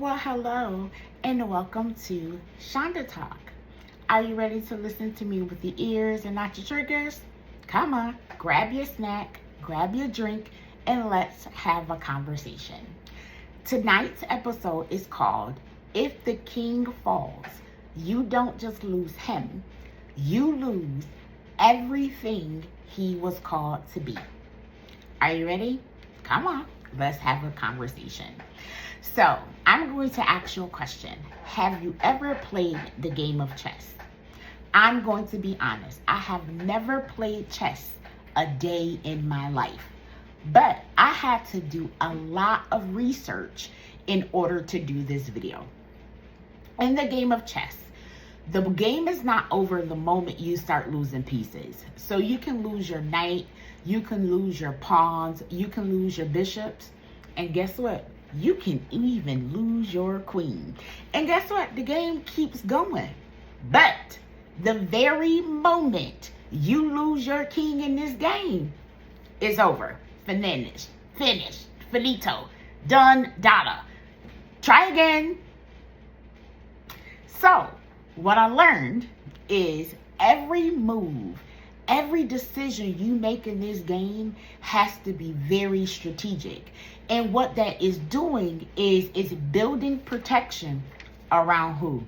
Well, hello and welcome to Shonda Talk. Are you ready to listen to me with your ears and not your triggers? Come on, grab your snack, grab your drink, and let's have a conversation. Tonight's episode is called If the King Falls. You don't just lose him, you lose everything he was called to be. Are you ready? Come on, let's have a conversation. So, I'm going to ask you a question. Have you ever played the game of chess? I'm going to be honest. I have never played chess a day in my life. But I had to do a lot of research in order to do this video. In the game of chess, the game is not over the moment you start losing pieces. So you can lose your knight, you can lose your pawns, you can lose your bishops, and guess what? You can even lose your queen. And guess what? The game keeps going. But the very moment you lose your king in this game, it's over. Finished. Finito. Done. Data. Try again. So, what I learned is every move, every decision you make in this game has to be very strategic. And what that is doing is it's building protection around who?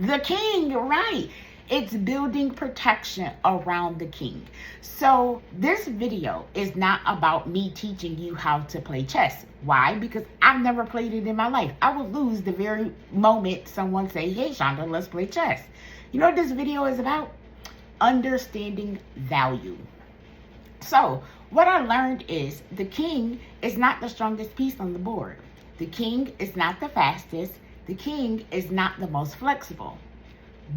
The king, right? It's building protection around the king. So this video is not about me teaching you how to play chess. Why? Because I've never played it in my life. I would lose the very moment someone say, hey, Shonda, let's play chess. You know what this video is about? Understanding value. So what I learned is the king is not the strongest piece on the board. The king is not the fastest. The king is not the most flexible.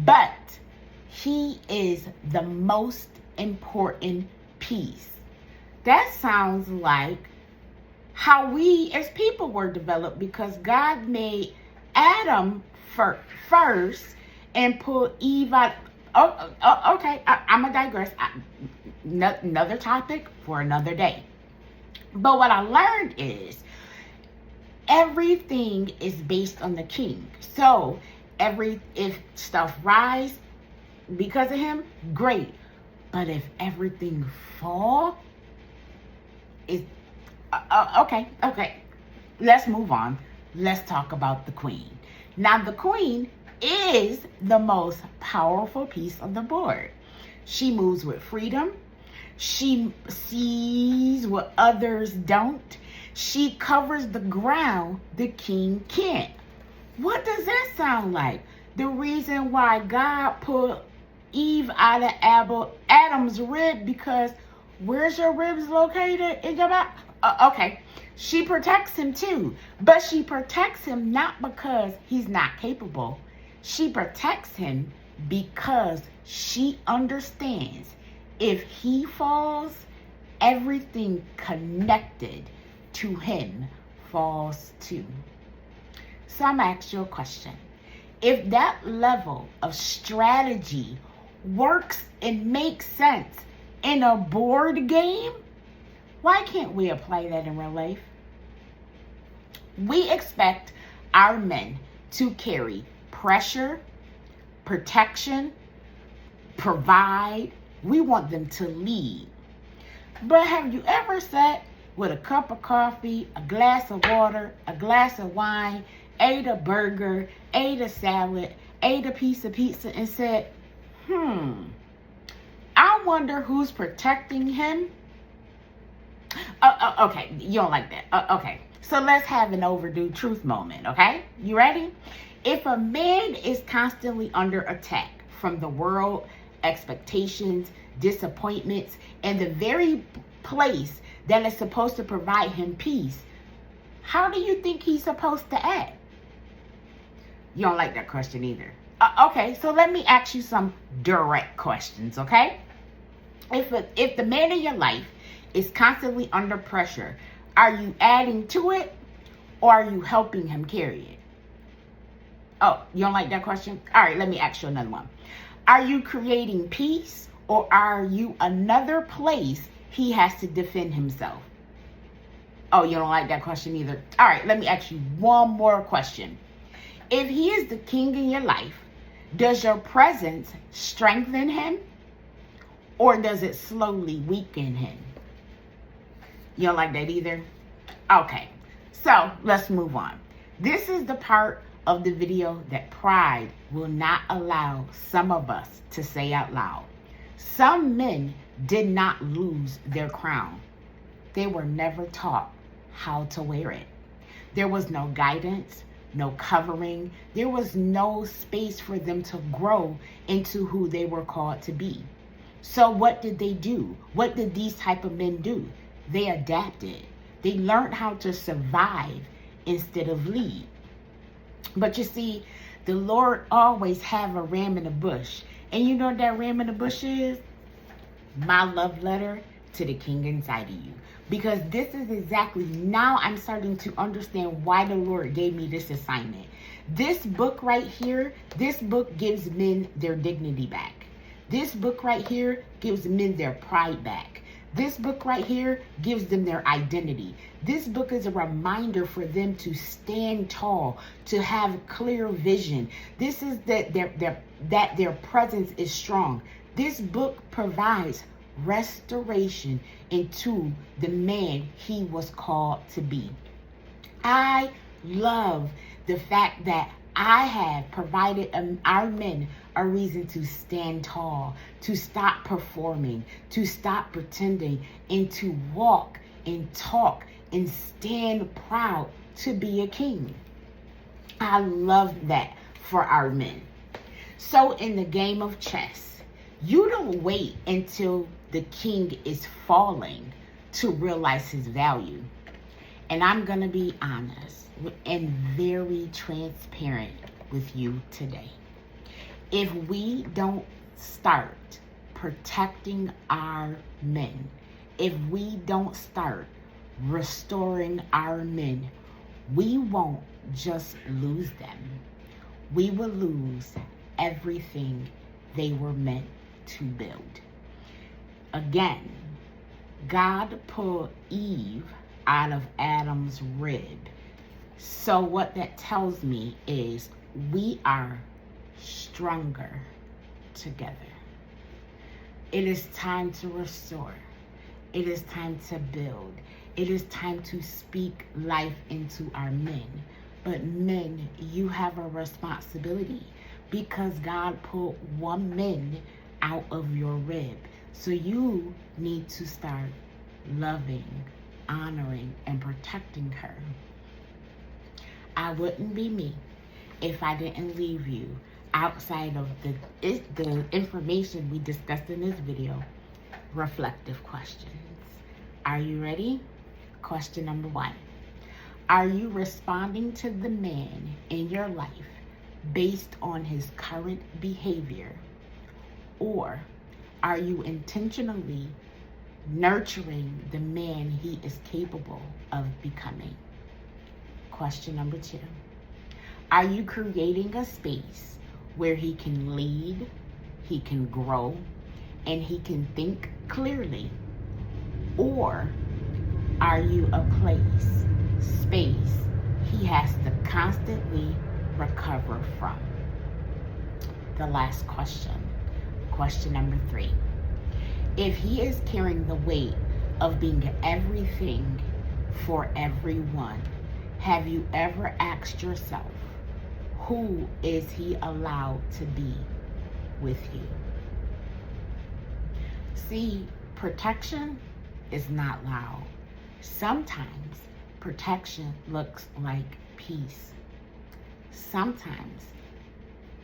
But he is the most important piece. That sounds like how we as people were developed, because God made Adam first and put Eve out. Okay, I'm going to digress. Another topic for another day. But what I learned is everything is based on the king. So if stuff rise because of him, great. But if everything fall, it's okay. Let's move on. Let's talk about the queen. Now the queen is the most powerful piece on the board. She moves with freedom. She sees what others don't. She covers the ground the king can't. What does that sound like? The reason why God put Eve out of Adam's rib, because where's your ribs located? In your back? Okay. She protects him too. But she protects him not because he's not capable. She protects him because she understands if he falls, everything connected to him falls too. So I'm going to ask you a question. If that level of strategy works and makes sense in a board game, why can't we apply that in real life? We expect our men to carry pressure, protection, provide. We want them to lead. But have you ever sat with a cup of coffee, a glass of water, a glass of wine, ate a burger, ate a salad, ate a piece of pizza, and said, I wonder who's protecting him? Okay, you don't like that. Okay, so let's have an overdue truth moment, okay? You ready? If a man is constantly under attack from the world, expectations, disappointments, and the very place that is supposed to provide him peace, how do you think he's supposed to act? You don't like that question either. Okay, so let me ask you some direct questions, okay? If the man in your life is constantly under pressure, are you adding to it or are you helping him carry it? Oh, you don't like that question? All right, let me ask you another one. Are you creating peace or are you another place he has to defend himself? Oh, you don't like that question either? All right, let me ask you one more question. If he is the king in your life, does your presence strengthen him or does it slowly weaken him? You don't like that either? Okay, so let's move on. This is the part of the video that pride will not allow some of us to say out loud. Some men did not lose their crown. They were never taught how to wear it. There was no guidance, no covering. There was no space for them to grow into who they were called to be. So what did they do? What did these type of men do? They adapted. They learned how to survive instead of lead. But you see, the Lord always have a ram in the bush. And you know what that ram in the bush is? My love letter to the king inside of you. Because this is exactly, now I'm starting to understand why the Lord gave me this assignment. This book right here, this book gives men their dignity back. This book right here gives men their pride back. This book right here gives them their identity. This book is a reminder for them to stand tall, to have clear vision. This is that their presence is strong. This book provides restoration into the man he was called to be. I love the fact that I have provided our men a reason to stand tall, to stop performing, to stop pretending, and to walk and talk and stand proud to be a king. I love that for our men. So in the game of chess, you don't wait until the king is falling to realize his value. And I'm going to be honest and very transparent with you today. If we don't start protecting our men, if we don't start restoring our men, we won't just lose them. We will lose everything they were meant to build. Again, God pulled Eve out of Adam's rib. So what that tells me is we are stronger together. It is time to restore. It is time to build. It is time to speak life into our men. But men, you have a responsibility because God put one man out of your rib. So you need to start loving, honoring, and protecting her. I wouldn't be me if I didn't leave you outside of the information we discussed in this video, reflective questions. Are you ready? Question number 1. Are you responding to the man in your life based on his current behavior? Or are you intentionally nurturing the man he is capable of becoming? Question number 2. Are you creating a space where he can lead, he can grow, and he can think clearly? Or are you a space he has to constantly recover from? The last question, question number 3. If he is carrying the weight of being everything for everyone, have you ever asked yourself, who is he allowed to be with you? See, protection is not loud. Sometimes protection looks like peace. Sometimes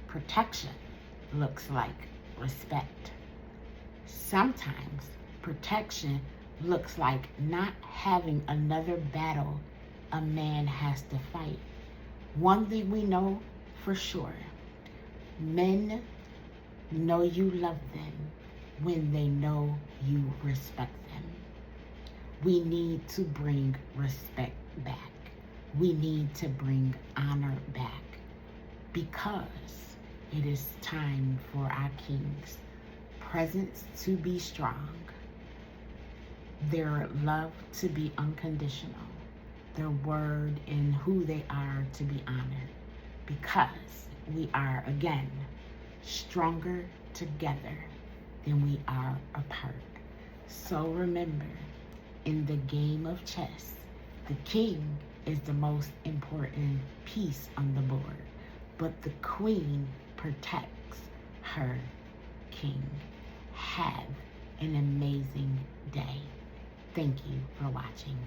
protection looks like respect. Sometimes protection looks like not having another battle a man has to fight. One thing we know for sure, men know you love them when they know you respect them. We need to bring respect back. We need to bring honor back because it is time for our king's presence to be strong, their love to be unconditional, their word and who they are to be honored, because we are, again, stronger together than we are apart. So remember, in the game of chess, the king is the most important piece on the board, but the queen protects her king. Have an amazing day. Thank you for watching.